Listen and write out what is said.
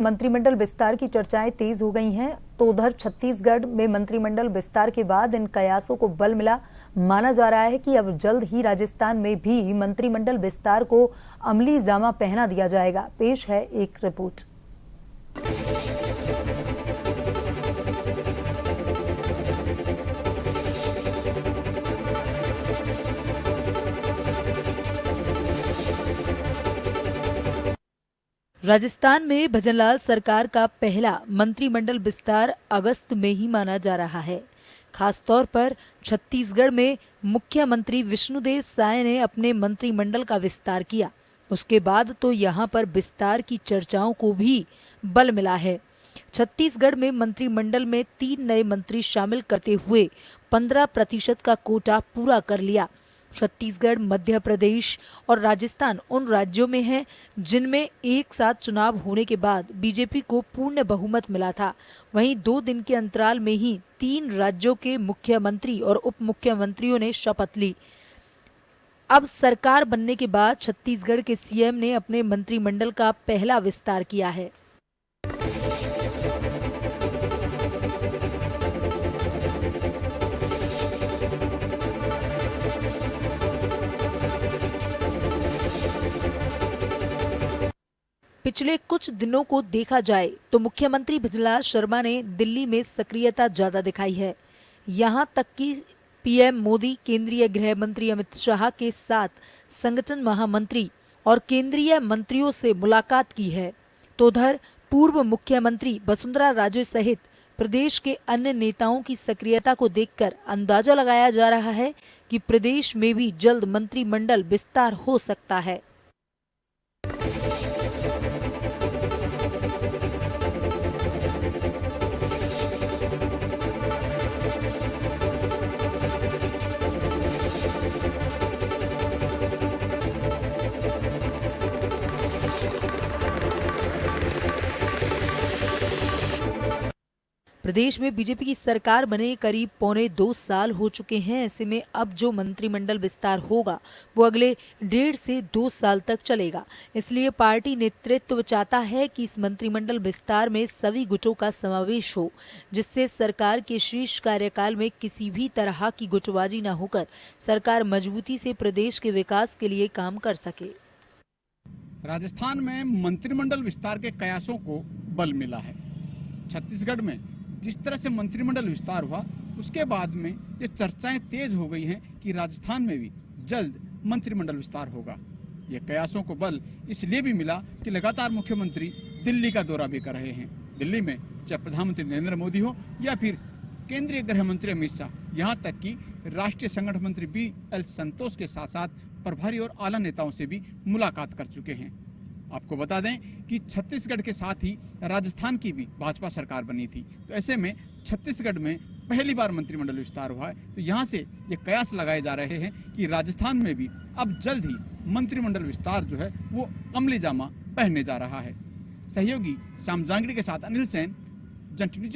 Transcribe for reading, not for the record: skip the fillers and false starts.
मंत्रिमंडल विस्तार की चर्चाएं तेज हो गई हैं, तो उधर छत्तीसगढ़ में मंत्रिमंडल विस्तार के बाद इन कयासों को बल मिला। माना जा रहा है कि अब जल्द ही राजस्थान में भी मंत्रिमंडल विस्तार को अमली जामा पहना दिया जाएगा। पेश है एक रिपोर्ट। राजस्थान में भजनलाल सरकार का पहला मंत्रिमंडल विस्तार अगस्त में ही माना जा रहा है। खासतौर पर छत्तीसगढ़ में मुख्यमंत्री विष्णुदेव साय ने अपने मंत्रिमंडल का विस्तार किया। उसके बाद तो यहां पर विस्तार की चर्चाओं को भी बल मिला है। छत्तीसगढ़ में मंत्रिमंडल में 3 नए मंत्री शामिल करते हुए 15% का कोटा पूरा कर लिया। छत्तीसगढ़, मध्य प्रदेश और राजस्थान उन राज्यों में हैं जिनमें एक साथ चुनाव होने के बाद बीजेपी को पूर्ण बहुमत मिला था। वहीं 2 दिन के अंतराल में ही 3 राज्यों के मुख्यमंत्री और उप मुख्यमंत्रियों ने शपथ ली। अब सरकार बनने के बाद छत्तीसगढ़ के सीएम ने अपने मंत्रिमंडल का पहला विस्तार किया है। पिछले कुछ दिनों को देखा जाए तो मुख्यमंत्री भजनलाल शर्मा ने दिल्ली में सक्रियता ज्यादा दिखाई है। यहां तक कि पीएम मोदी, केंद्रीय गृह मंत्री अमित शाह के साथ संगठन महामंत्री और केंद्रीय मंत्रियों से मुलाकात की है। तो उधर पूर्व मुख्यमंत्री वसुंधरा राजे सहित प्रदेश के अन्य नेताओं की सक्रियता को देखकर अंदाजा लगाया जा रहा है कि प्रदेश में भी जल्द मंत्रिमंडल विस्तार हो सकता है। प्रदेश में बीजेपी की सरकार बने करीब 1.25 साल हो चुके हैं। ऐसे में अब जो मंत्रिमंडल विस्तार होगा वो अगले 1.5 से 2 साल तक चलेगा। इसलिए पार्टी नेतृत्व चाहता है कि इस मंत्रिमंडल विस्तार में सभी गुटों का समावेश हो, जिससे सरकार के शीर्ष कार्यकाल में किसी भी तरह की गुटबाजी न होकर सरकार मजबूती से प्रदेश के विकास के लिए काम कर सके। राजस्थान में मंत्रिमंडल विस्तार के कयासों को बल मिला है। छत्तीसगढ़ में जिस तरह से मंत्रिमंडल विस्तार हुआ उसके बाद में ये चर्चाएं तेज हो गई हैं कि राजस्थान में भी जल्द मंत्रिमंडल विस्तार होगा। ये कयासों को बल इसलिए भी मिला कि लगातार मुख्यमंत्री दिल्ली का दौरा भी कर रहे हैं। दिल्ली में चाहे प्रधानमंत्री नरेंद्र मोदी हो या फिर केंद्रीय गृह मंत्री अमित शाह, यहाँ तक कि राष्ट्रीय संगठन मंत्री BL संतोष के साथ साथ प्रभारी और आला नेताओं से भी मुलाकात कर चुके हैं। आपको बता दें कि छत्तीसगढ़ के साथ ही राजस्थान की भी भाजपा सरकार बनी थी, तो ऐसे में छत्तीसगढ़ में पहली बार मंत्रिमंडल विस्तार हुआ है। तो यहाँ से ये कयास लगाए जा रहे हैं कि राजस्थान में भी अब जल्द ही मंत्रिमंडल विस्तार जो है वो अमली जामा पहनने जा रहा है। सहयोगी श्याम जांगड़ी के साथ अनिल सेन, जन टीवी।